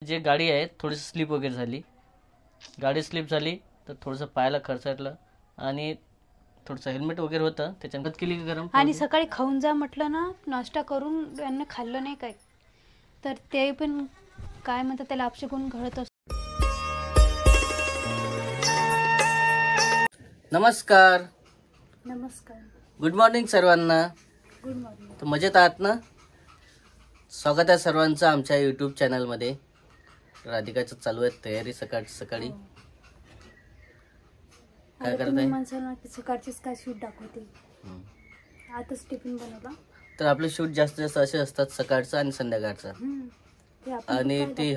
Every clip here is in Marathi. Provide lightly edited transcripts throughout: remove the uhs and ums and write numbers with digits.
जे गाडी आहे थोडीशी स्लिप वगैरे झाली, गाडी स्लिप झाली तर थोडंसं पायाला खरचटलं आणि थोडंसं हेल्मेट वगैरे होतं त्याच्यात केली गरम. आणि सकाळी खाऊन जा म्हटलं ना, नाश्ता करून यांना खाल्लं नाही काय, तर ते पण काय म्हणतात त्याला अपशगुन घडत असतो. नमस्कार. नमस्कार. गुड मॉर्निंग सर्वांना. Good morning. तर मजेत आहात ना? स्वागत आहे सर्वांचं आमच्या यूट्यूब चॅनलमध्ये. राधिकाचं चालू आहे तयारी सकाळी. काय करताय? माणसाला सकाळचीच काय शूट दाखवते. आताच टिफिन बनवला. तर आपले शूट जास्त असे असतात सकाळचं आणि संध्याकाळचं, आणि ते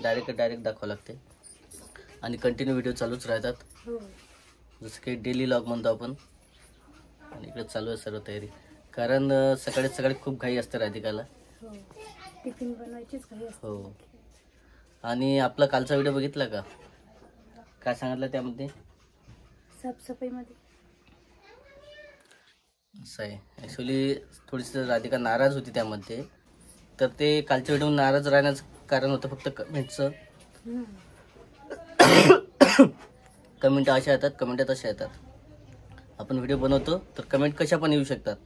डायरेक्ट दाखवावं लागते आणि कंटिन्यू व्हिडिओ चालूच राहतात. जसं की डेली व्लॉग म्हणतो आपण. आणि इकडे चालू आहे सर्व तयारी, कारण सकाळी खूप घाई असते राधिकाला. टिफिन बनवायचीच घाई असते. हो. आणि आपला कालचा व्हिडिओ बघितला का? काय सांगितलं त्यामध्ये? साफसफाईमध्ये असं आहे. ॲक्च्युली थोडीशी राधिका नाराज होती त्यामध्ये. तर ते कालच्या व्हिडिओ नाराज राहण्याचं कारण होतं फक्त कमेंटचं. कमेंट अशा येतात. आपण व्हिडिओ बनवतो तर कमेंट कशा पण येऊ शकतात,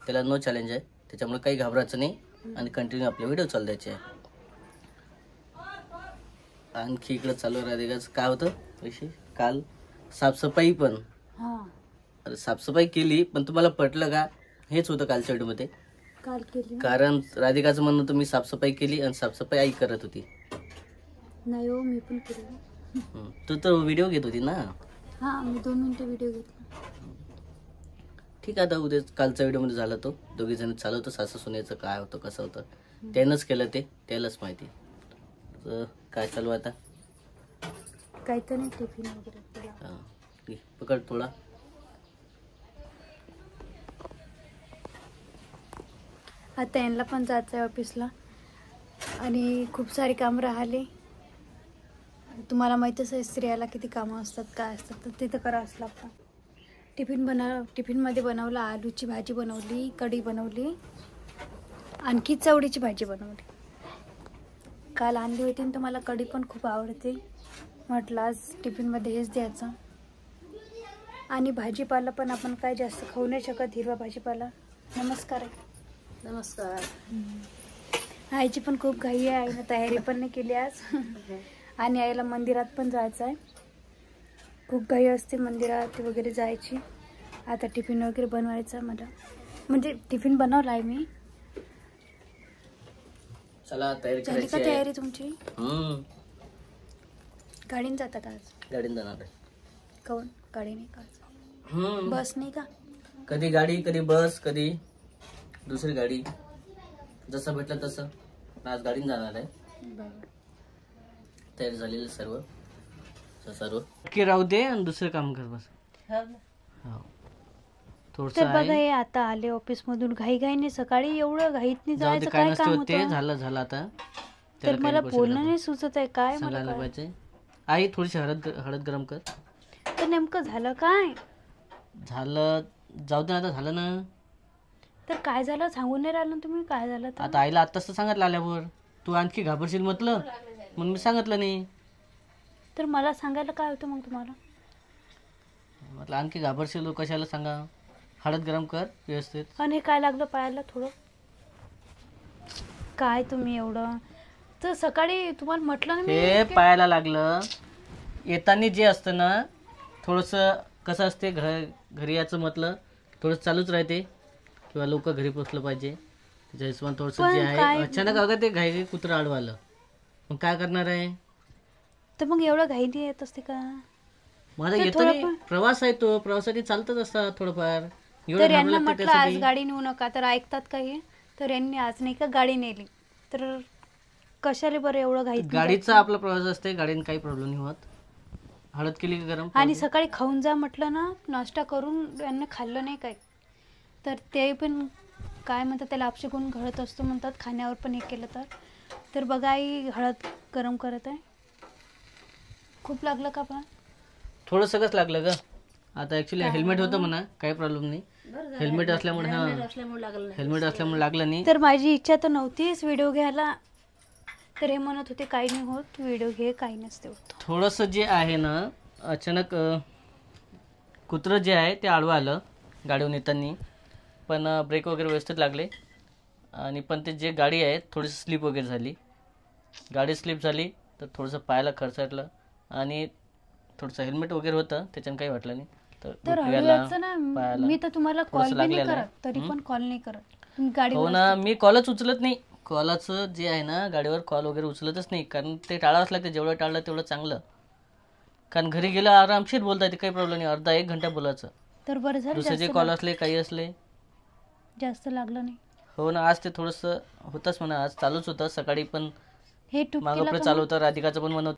त्याला नो चॅलेंज आहे. त्याच्यामुळे काही घाबरायचं नाही आणि कंटिन्यू आपले व्हिडिओ चालू द्यायचे आहे. आणखी इकडं चालू राधिकाचं काय होतं विषय, काल साफसफाई पण. अरे साफसफाई केली पण तुम्हाला पटलं का? हेच होतं कालच्या व्हिडिओमध्ये. काल केली कारण राधिकाचं म्हणणं होतं मी साफसफाई केली आणि साफसफाई आई करत होती. नाही हो, मी पण केली. तू तर व्हिडिओ घेत होती ना? मी 2 मिनिटं व्हिडिओ घेतला. ठीक आहे. आता उद्या कालच्या व्हिडिओमध्ये झाला तो दोघी जण चालवतो सासू सुनेचं काय होतं कसं होतं त्यानंच केलं, ते त्यालाच माहिती. तर काय चालू आता? काही तर नाही, टिफिन वगैरे. पकड थोडा. आता यांना पण जायचं आहे ऑफिसला आणि खूप सारी कामं राहिली. तुम्हाला माहीतच आहे स्त्रियाला किती कामं असतात, काय असतात, तर ते तर करावंच लागतं. टिफिनमध्ये बनवलं, आलूची भाजी बनवली, कढी बनवली, आणखी चवळीची भाजी बनवली. काल आणली होती तर मला कढी पण खूप आवडते, म्हटलं आज टिफिनमध्ये हेच द्यायचं. आणि भाजीपाला पण आपण काय जास्त खाऊ नाही शकत, हिरवा भाजीपाला. नमस्कार. आईची पण खूप घाई आहे, आईनं तयारी पण नाही केली आज. आणि आईला मंदिरात पण जायचं आहे, खूप घाई असते मंदिरात वगैरे जायची. आता टिफिन वगैरे बनवायचं मला, म्हणजे टिफिन बनवला आहे मी. चला तयारी झाली का तयारी तुमची? गाडीने जातात आज? गाडीने जाणार आहे. काऊन गाडी नाही का? बस नाही का? कधी गाडी, कधी बस, कधी दुसरी गाडी, जसं भेटलं तसं. आज गाडीने जाणार आहे. तयारी झालेली सर्व. की राहू दे आणि दुसरं काम कर बस. तर बघा हे आता आले ऑफिस मधून, घाईने सकाळी एवढं घाईतनी जायचं काय काम होतं? झालं आता. तर मला बोलणं नाही सुचत आहे काय सांगायला पाहिजे. आई थोडीशी हळद गरम कर. तर नेमकं झालं काय? झालं जाऊ दे आता, झालं ना. तर काय झालं सांगून नाही राहिलं तुम्ही, काय झालं? आता आईला आत्ताच सांगितलं आल्यावर. तू आणखी घाबरशील म्हटलं म्हणून मी सांगितलं नाही. तर मला सांगायला काय होतं मग तुम्हाला? म्हटलं आणखी घाबरशील कशाला सांगा. हळद गरम कर व्यवस्थित. आणि काय लागलं पायाला थोडं? काय तुम्ही एवढं तर सकाळी तुम्हाला म्हटलं ना हे पायाला लागलं. येताना जे असतं ना थोडंसं कसं असते, घरी याचं म्हटलं थोडंसं चालूच राहते किंवा लोक घरी पोचलं पाहिजे त्याच्या हिशोबाने थोडंसं जे आहे. अचानक अगं ते घाई कुत्रं आडवालं, मग काय करणार आहे? तर मग एवढं घाईने येत असते का? माझा येतो प्रवास आहे, तो प्रवासासाठी चालतच असतात थोडंफार. तर यांना म्हटलं आज गाडी नेऊ नका, तर ऐकतात का हे? तर यांनी आज नाही का गाडी नेली, तर कशाला बरं एवढं घाईत? गाडीचा आपला प्रवास असते, गाडीने काही प्रॉब्लेम नाही होत. हळद केली की गरम. आणि सकाळी खाऊन जा म्हटलं ना, नाश्ता करून यांना खाल्लं नाही काय, तर ते पण काय म्हणतात त्याला अपशगुन घडत असतो म्हणतात, खाण्यावर पण हे केलं तर बघा आई हळद गरम करत आहे. खूप लागलं का? पण थोडं सगळंच लागलं ग. आता ऍक्च्युली हेल्मेट होतं म्हणा, काही प्रॉब्लेम नाही. हेल्मेट असल्यामुळे लागलं नाही. तर माझी इच्छा तर नव्हतीच व्हिडिओ घ्यायला, तर हे म्हणत होते काही नाही होत, व्हिडिओ घे, काही नसते होत. थोडंसं जे आहे ना अचानक कुत्रं जे आहे ते आडवं आलं गाडीवर येताना, पण ब्रेक वगैरे व्यवस्थित लागले. आणि पण ते जे गाडी आहे थोडीशी स्लिप वगैरे झाली. गाडी स्लिप झाली तर थोडंसं पायाला खरचटलं आणि थोडंसं हेल्मेट वगैरे होतं त्याच्यानं काही वाटलं नाही. तर हळूयाचं ना, मी तर तुम्हाला कॉल बी नाही करत, तरी पण कॉल नाही करत तुम्ही गाडी. हो ना, मी कॉलच उचलत नाही. कॉलाचं जे आहे ना गाडीवर कॉल वगैरे उचलतच नाही, कारण ते टाळावंच लागतं. जेवढं टाळलं तेवढं चांगलं, कारण घरी गेलं आरामशीर बोलता येते, काही प्रॉब्लेम नाही. अर्धा एक घंटा बोलायचं. तर बरं झालं दुसरे कॉल असले काही असले जास्त लागलं नाही. हो ना, आज ते थोडंसं होतंच म्हणा, आज चालूच होतं. सकाळी पण हे मागं चालू होतं. राधिकाचं पण म्हणत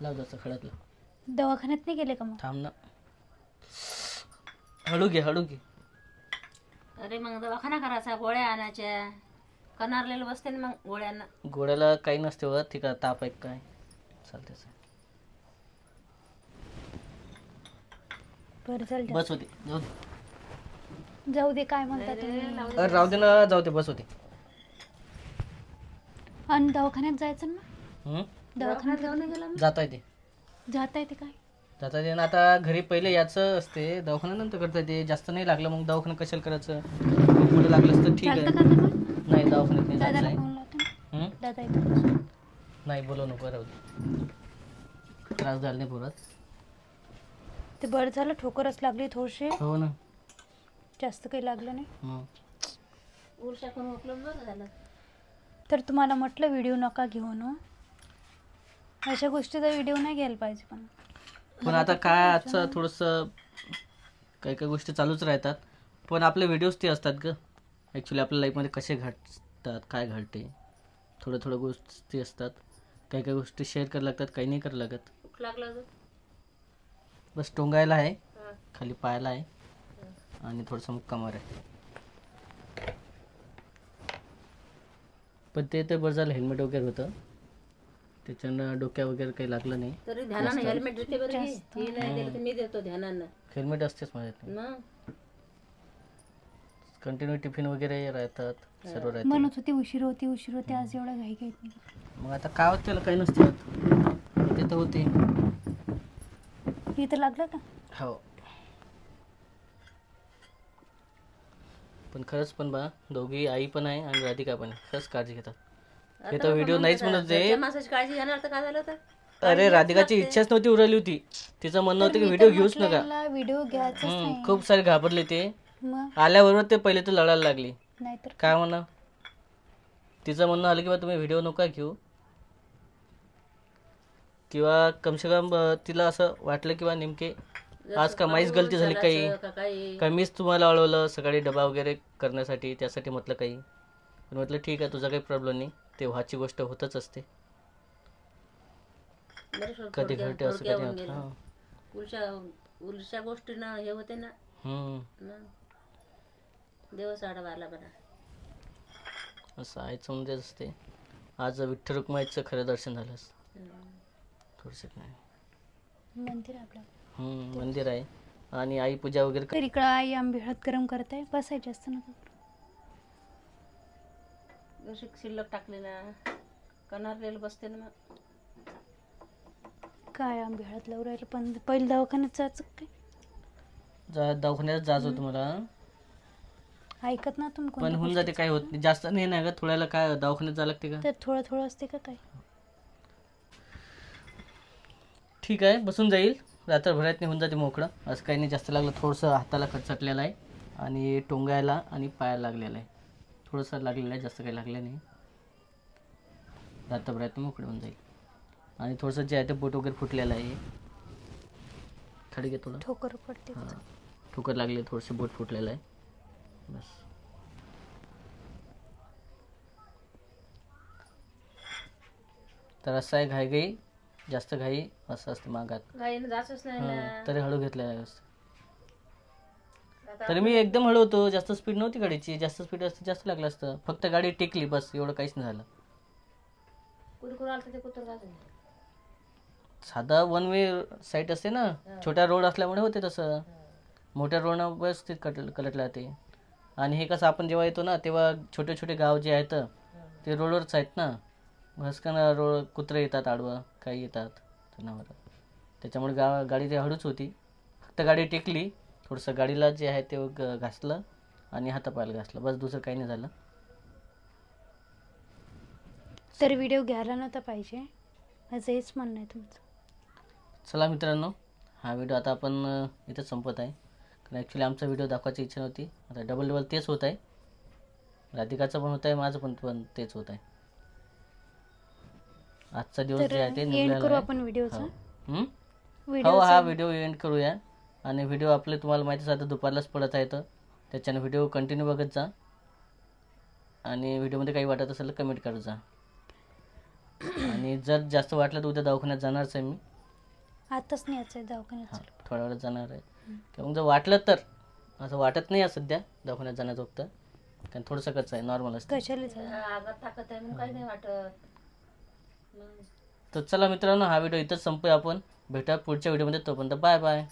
लाव जायचं खड्यातलं. दवाखान्यात नाही गेले का मग? थांब ना, हळू घे हळू घे. अरे मग दवाखाना करायचा, गोळ्या आणायच्या, कनारलेलं बसते ना मग गोळ्यांना. गोळ्याला काही नसते होत. ठीक आहे, ताप आहे काय चालते. बरं झालं, बस होते, जाऊ दे. काय म्हणता तुम्ही? अरे राहू दे ना, जाऊ दे, बस होते. आणि दवाखान्यात जायचं ना, दवाखान्यात जाऊन गेला जाता येते, जाता येते काय? जाता येते ना. आता घरी पहिले याचं असते, दवाखान्यानंतर करता येते. जास्त नाही लागलं मग दवाखाना कशाला करायचं, पुढे लागलं असतं ठीक आहे. नाही, दवाखान्यात नाही दादाला जायचं फोन लावतो. आहे. दादा येतो. नाही, बोलू नको, राहू दे, त्रास झाला नाही पुरत. ते बरं झालं, ठोकरच लागली थोडीशी, हो ना, जास्त काही लागलं नाही. उलशा करून उकलून बरं झालं. तर तुम्हाला म्हटलं व्हिडिओ नका घेऊ ना, अशा गोष्टीचा व्हिडिओ नाही घ्यायला पाहिजे. पण आता काय, आजचं थोडंसं काही काही गोष्टी चालूच राहतात. पण आपले व्हिडिओज ते असतात ग, ॲक्च्युली आपल्या लाईफमध्ये कसे घडतात, काय घडते, थोडं गोष्टी असतात. काही काही गोष्टी शेअर करायला लागतात, काही नाही करायला लागत. भूक लागलं बस टोंगायला आहे, खाली पायाला आहे आणि थोडंसं मुक्कामावर आहे. पण ते तर बरं झालं, हेल्मेट वगैरे होतं त्याच्यानं डोक्या वगैरे काही लागलं नाही. तरी ध्यानानं हेल्मेट देते बरं. ही नाही दिलं तर मी देतो ध्यानानं. हेल्मेट असतेच माझ्यात, मग कंटिन्यू टिफिन वगैरे राहतात, सर्व राहते. म्हणत होती उशीर होती, आज एवढा घाई काही नाही. मग आता काय होत, त्याला काही नसते होत, ते तर होते. इथं लागलं का? हो. पण खरंच पण बा, दोघी आई पण आहे आणि राधिका पण आहे, खरंच काळजी घेतात. हे तर व्हिडिओ नाहीच म्हणत आहे. माणसाची काळजी घेणार तर काय झालं तर. अरे राधिकाची इच्छाच नव्हती उरली होती. तिचं म्हणणं होतं की व्हिडिओ घेऊच नका. व्हिडिओ घ्यायचा खूप सारे घाबरले ते. मग आल्याबरोबर ते पहिले तर लढायला लागली. नाहीतर काय म्हणा, तिचं म्हणणं आलं की बा तुम्ही व्हिडिओ नका घेऊ, किंवा कमसे कम तिला असं वाटलं की बा नेमके आज का माझीच गलती झाली, काही मीच तुम्हाला अडवलं सकाळी डबा वगैरे करण्यासाठी, त्यासाठी म्हटलं काही. पण म्हटलं ठीक आहे, तुझा काही प्रॉब्लेम नाही, ते व्हाची गोष्ट होतच असते, कधी घडते असं कधी होतं. उलशा गोष्टीनं हे होते ना, दिवस आडवायला बरं. असं आयचं म्हणजे असते. आज विठ्ठल रुक्माईचं खरं दर्शन झालं थोडंसं नाही, मंदिर आपलं मंदिर आहे आणि आई पूजा वगैरे. तर इकडं आई आंबे हळद गरम करत आहे, बसायचे असतं ना. जशी शिल्लक टाकले ना, कनारलेलं बसते ना. मग काय आंबे हळद लावून राहिलं, पण पहिलं दवाखान्यात जायचं काय, दवाखान्यात जायचं होतं मला, ऐकत ना तुम्ही. पण होऊन जाते, काय होत नाही, जास्त नाही ना ग, थोड्याला काय दवाखान्यात जावं लागते का. तर थोडं असते का काय. ठीक आहे, बसून जाईल, रात्रभरात नाही होऊन जाते मोकळं. असं काही नाही, जास्त लागलं, थोडंसं हाताला खरचटलेलं आहे आणि टोंगायला आणि पायाला लागलेलं आहे, थोडंसं लागलेलं आहे, जास्त काही लागलं नाही. रात्रभरात मोकळं होऊन जाईल. आणि थोडंसं जे आहे ते बोट वगैरे फुटलेलं आहे, खाली घे थोडं, ठोकर पडते, ठोकर लागले, थोडंसं बोट फुटलेलं आहे बस. तर असं आहे, घाई जास्त घाई असं असते मागात, घाईनं जायचंच नाही ना. तरी हळू घेतलेलं आहे. तरी मी एकदम हळू होतो, जास्त स्पीड नव्हती गाडीची, जास्त स्पीड असते जास्त लागलं असतं, फक्त गाडी टेकली बस, एवढं काहीच नाही झालं. कुठं आलं ते कुठं जायचं, साधा वन वे साईट असते ना, छोट्या रोड असल्यामुळे होते तसं. मोठ्या रोडनं बस ते कलटला ते. आणि हे कसं आपण जेव्हा येतो ना, तेव्हा छोटे छोटे गाव जे आहेत ते रोडवरच आहेत ना, भस्कन रोड कुत्रे येतात, आडवं काही येतात जनावरं, त्याच्यामुळे गाडी ती हळूच होती. फक्त गाडी टेकली, थोडंसं गाडीला जे आहे ते घासलं आणि हातापायला घासलं, बस दुसरं काही नाही झालं. तर व्हिडिओ घ्यायला नव्हता पाहिजे, माझं हेच म्हणणं आहे तुमचं. चला मित्रांनो, हा व्हिडिओ आता आपण इथंच संपत आहे. कारण ॲक्च्युली आमचा व्हिडिओ दाखवायची इच्छा नव्हती. आता डबल तेच होत आहे, राधिकाचं पण होत आहे, माझं पण तेच होत आहे. आजचा दिवस जे आहे ते एंड करू आपण व्हिडिओचा. हो, हा व्हिडिओ एंड करूया. आणि व्हिडिओ आपले तुम्हाला माहितीच आता दुपारलाच पडत आहे, तर त्याच्यानं व्हिडिओ कंटिन्यू बघत जा. आणि व्हिडिओमध्ये काही वाटत असेल तर कमेंट करत जा. आणि जर जास्त वाटलं तर उद्या दवाखान्यात जाणारच आहे मी. आताच नाही यायचं दवाखान्यात. थोड्या वेळात जाणार आहे. किंवा जर वाटलं तर, असं वाटत नाही आहे सध्या दवाखान्यात जाण्याचं फक्त, कारण थोडंसं कसं आहे नॉर्मल असतं. कशाला आगात ताकद आहे म्हणून काही नाही वाटत. तर चला मित्रांनो, हा व्हिडिओ इथंच संपूया आपण. भेटा पुढच्या व्हिडिओमध्ये, तोपर्यंत बाय बाय.